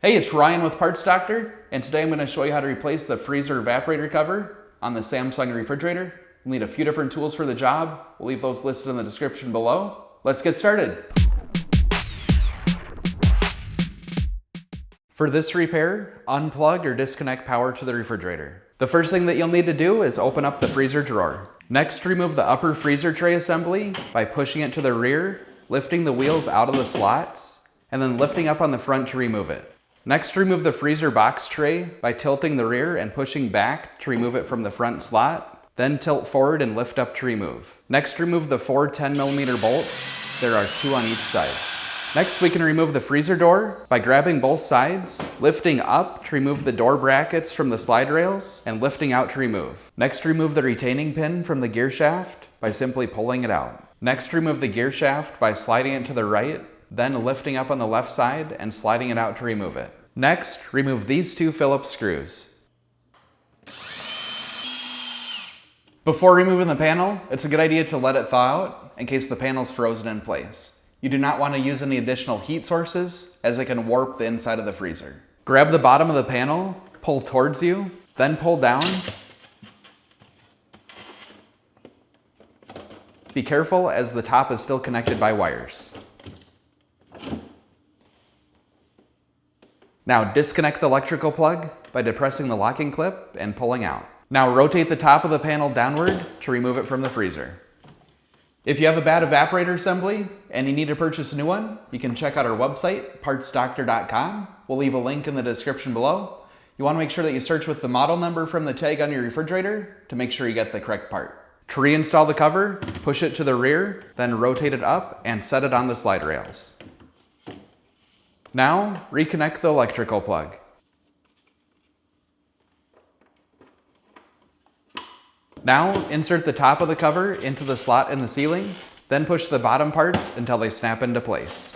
Hey, it's Ryan with Parts Doctor, and today I'm going to show you how to replace the freezer evaporator cover on the Samsung refrigerator. You'll need a few different tools for the job. We'll leave those listed in the description below. Let's get started. For this repair, unplug or disconnect power to the refrigerator. The first thing that you'll need to do is open up the freezer drawer. Next, remove the upper freezer tray assembly by pushing it to the rear, lifting the wheels out of the slots, and then lifting up on the front to remove it. Next, remove the freezer box tray by tilting the rear and pushing back to remove it from the front slot. Then tilt forward and lift up to remove. Next, remove the 4 10mm bolts. There are 2 on each side. Next, we can remove the freezer door by grabbing both sides, lifting up to remove the door brackets from the slide rails, and lifting out to remove. Next, remove the retaining pin from the gear shaft by simply pulling it out. Next, remove the gear shaft by sliding it to the right, then lifting up on the left side and sliding it out to remove it. Next, remove these 2 Phillips screws. Before removing the panel, it's a good idea to let it thaw out in case the panel's frozen in place. You do not want to use any additional heat sources as it can warp the inside of the freezer. Grab the bottom of the panel, pull towards you, then pull down. Be careful as the top is still connected by wires. Now disconnect the electrical plug by depressing the locking clip and pulling out. Now rotate the top of the panel downward to remove it from the freezer. If you have a bad evaporator assembly and you need to purchase a new one, you can check out our website, partsdoctor.com. We'll leave a link in the description below. You want to make sure that you search with the model number from the tag on your refrigerator to make sure you get the correct part. To reinstall the cover, push it to the rear, then rotate it up and set it on the slide rails. Now, reconnect the electrical plug. Now, insert the top of the cover into the slot in the ceiling, then push the bottom parts until they snap into place.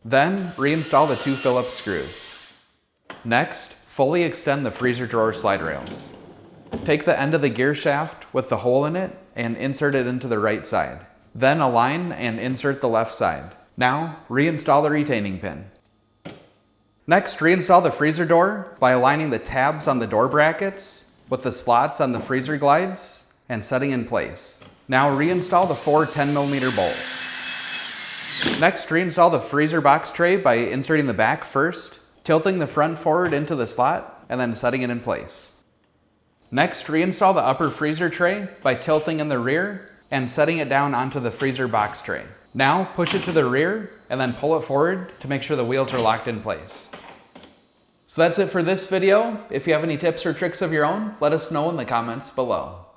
Then, reinstall the 2 Phillips screws. Next, fully extend the freezer drawer slide rails. Take the end of the gear shaft with the hole in it and insert it into the right side. Then align and insert the left side. Now, reinstall the retaining pin. Next, reinstall the freezer door by aligning the tabs on the door brackets with the slots on the freezer glides and setting in place. Now reinstall the 4 10mm bolts. Next, reinstall the freezer box tray by inserting the back first, tilting the front forward into the slot, and then setting it in place. Next, reinstall the upper freezer tray by tilting in the rear and setting it down onto the freezer box tray. Now push it to the rear and then pull it forward to make sure the wheels are locked in place. So that's it for this video. If you have any tips or tricks of your own, let us know in the comments below.